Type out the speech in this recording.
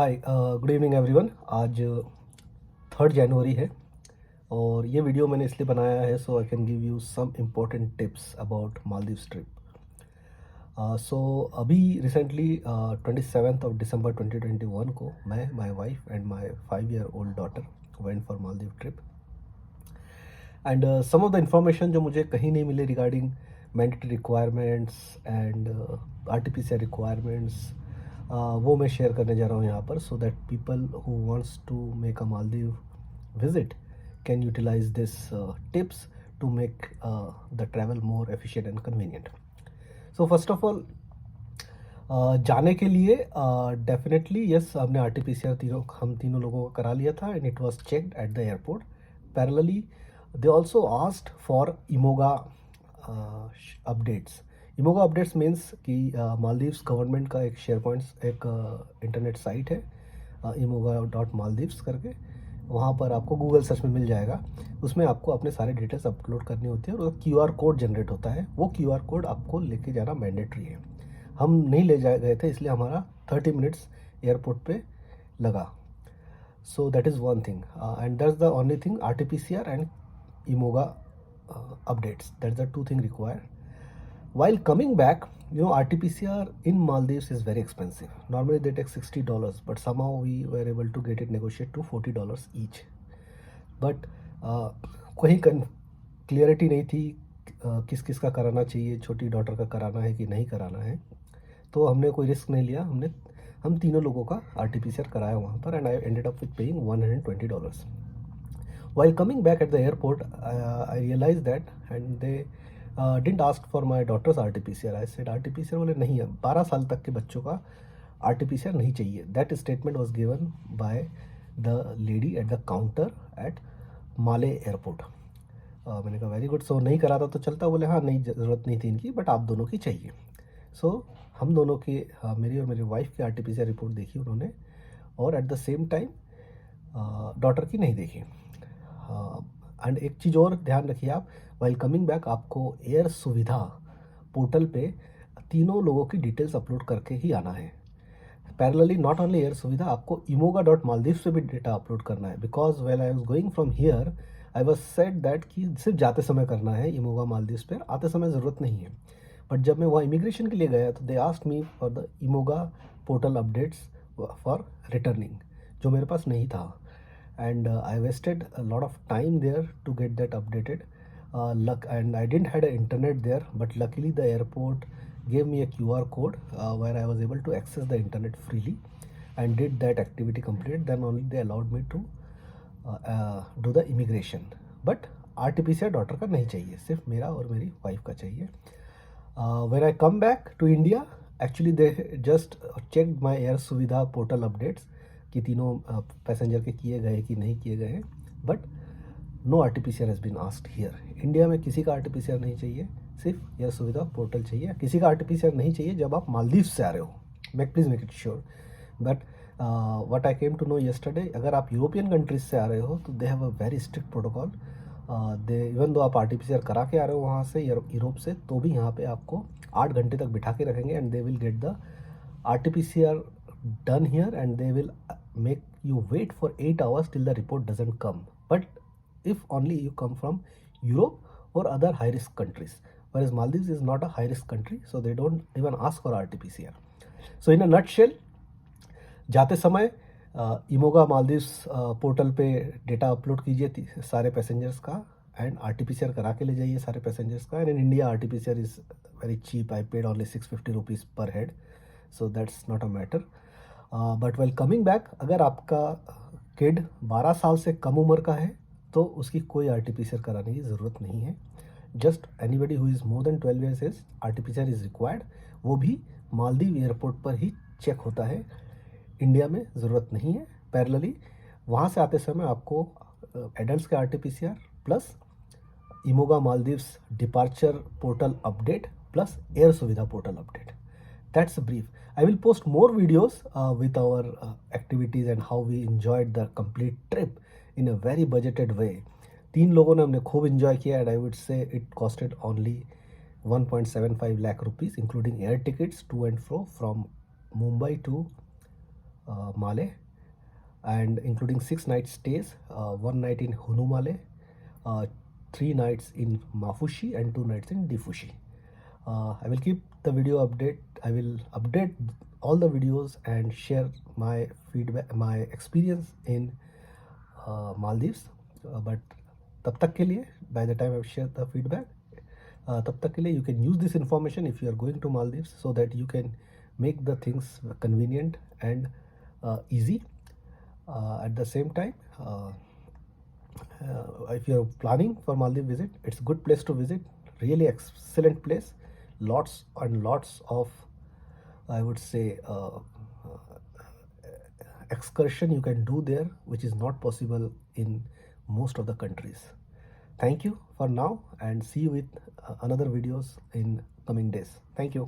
Hi good evening everyone. आज 3 जनवरी है और ये वीडियो मैंने इसलिए बनाया है so I can give you some important tips about Maldives trip. So अभी रिसेंटली 27 दिसंबर 2021 को मैं, my wife and my 5 year old daughter went for Maldive trip and some of the information जो मुझे कहीं नहीं मिले regarding mandatory requirements and RT-PCR requirements, वो मैं शेयर करने जा रहा हूँ यहाँ पर, so that people who wants to make a Maldive visit can utilize this tips to make the travel more efficient and convenient. So first of all, जाने के लिए डेफिनेटली यस, हमने RT-PCR हम तीनों लोगों का करा लिया था and it was checked at the airport. Parallelly they also asked for IMUGA updates. IMUGA updates means कि मालदीव्स गवर्नमेंट का एक शेयर पॉइंट्स एक इंटरनेट साइट है, imoga.maldives करके। वहाँ पर आपको गूगल सर्च में मिल जाएगा। उसमें आपको अपने सारे डिटेल्स अपलोड करनी होती है और QR कोड जनरेट होता है। वो QR कोड आपको लेके जाना मैंडेटरी है। हम नहीं ले जा गए थे इसलिए हमारा 30 मिनट्स एयरपोर्ट पे लगा। So that is one thing and that's the only thing, RT-PCR and IMUGA updates. That's the two things required. While coming back, RT-PCR in Maldives is very expensive. Normally they take $60, but somehow we were able to get it negotiated to $40 each. But कोई clarity नहीं थी किस किस का कराना चाहिए, छोटी daughter का कराना है कि नहीं कराना है। तो हमने कोई रिस्क नहीं लिया। हम तीनों लोगों का RT-PCR कराया वहाँ पर and I ended up with paying $120. While coming back at the airport, I realized that and they didn't ask for my daughter's RT-PCR. I said RT-PCR बोले नहीं है, 12 साल तक के बच्चों का RT-PCR नहीं चाहिए। That statement was given by the lady at the counter at Male airport. मैंने कहा वेरी गुड, सो नहीं करा था तो चलता। बोले हाँ नहीं, ज़रूरत नहीं थी इनकी, बट आप दोनों की चाहिए। सो हम दोनों की, मेरी और मेरी वाइफ की RT-PCR रिपोर्ट देखी उन्होंने और at the same time daughter की नहीं देखी। एंड एक चीज़ और ध्यान रखिए आप, वाइल कमिंग बैक आपको एयर सुविधा पोर्टल पे तीनों लोगों की डिटेल्स अपलोड करके ही आना है। पैरेलली नॉट ओनली एयर सुविधा, आपको imoga.maldives पे भी डेटा अपलोड करना है। Because well I was going from here I was said that कि सिर्फ जाते समय करना है इमोगा मालदीव्स पे, आते समय ज़रूरत नहीं है। बट जब मैं वहाँ इमिग्रेशन के लिए गया तो they asked me for the IMUGA portal updates for returning, जो मेरे पास नहीं था। And I wasted a lot of time there to get that updated. And I didn't had internet there, but luckily the airport gave me a QR code where I was able to access the internet freely and did that activity complete. Then only they allowed me to do the immigration. But RT-PCR daughter का नहीं चाहिए, सिर्फ मेरा और मेरी wife का चाहिए। When I come back to India, actually they just checked my air सुविधा पोर्टल अपडेट्स कि तीनों पैसेंजर के किए गए कि नहीं किए गए, but no RT-PCR has been asked here. India में किसी का RT-PCR नहीं चाहिए, सिर्फ एयर सुविधा पोर्टल चाहिए। किसी का RT-PCR नहीं चाहिए जब आप मालदीव से आ रहे हो, please make it sure. But what I came to know yesterday, अगर आप यूरोपियन कंट्रीज से आ रहे हो तो they have a very strict protocol. They even though आप RT-PCR करा के आ रहे हो वहाँ से यूरोप से, तो भी यहाँ पे आपको 8 घंटे तक बिठा के रखेंगे and they will get the RT-PCR done here and they will make you wait for 8 hours till the report doesn't come. But if only you come from Europe or other high risk countries, whereas Maldives is not a high risk country, so they don't even ask for RT-PCR. So in a nutshell, जाते समय इमोगा Maldives portal पे data upload कीजिए सारे passengers का and RT-PCR करा के ले जाइए सारे पैसेंजर्स का। And in India RT-PCR is very cheap, I paid only 650 rupees per head, so that's not a matter. But well coming back, अगर आपका किड 12 साल से कम उम्र का है तो उसकी कोई RT-PCR कराने की ज़रूरत नहीं है। Just anybody who is more than 12 years age RT-PCR is required. वो भी मालदीव एयरपोर्ट पर ही चेक होता है, इंडिया में ज़रूरत नहीं है। पैरेलली वहाँ से आते समय आपको एडल्ट्स के RT-PCR plus IMUGA Maldives departure portal update plus air Suvidha portal update. That's a brief. I will post more videos with our activities and how we enjoyed the complete trip in a very budgeted way. 3 लोगों ने हमने खूब enjoy किया and I would say it costed only 1.75 lakh rupees including air tickets to and fro from Mumbai to Male, and including 6 night stays, 1 night in Hunumale, 3 nights in Mafushi, and 2 nights in Difushi. I will keep the video update. I will update all the videos and share my feedback, my experience in Maldives. But तब तक के लिए, by the time I share the feedback, तब तक के लिए you can use this information if you are going to Maldives, so that you can make the things convenient and easy. At the same time, if you are planning for Maldives visit, it's a good place to visit. Really excellent place. Lots and lots of, I would say, excursion you can do there, which is not possible in most of the countries. Thank you for now, and see you with another videos in coming days. Thank you.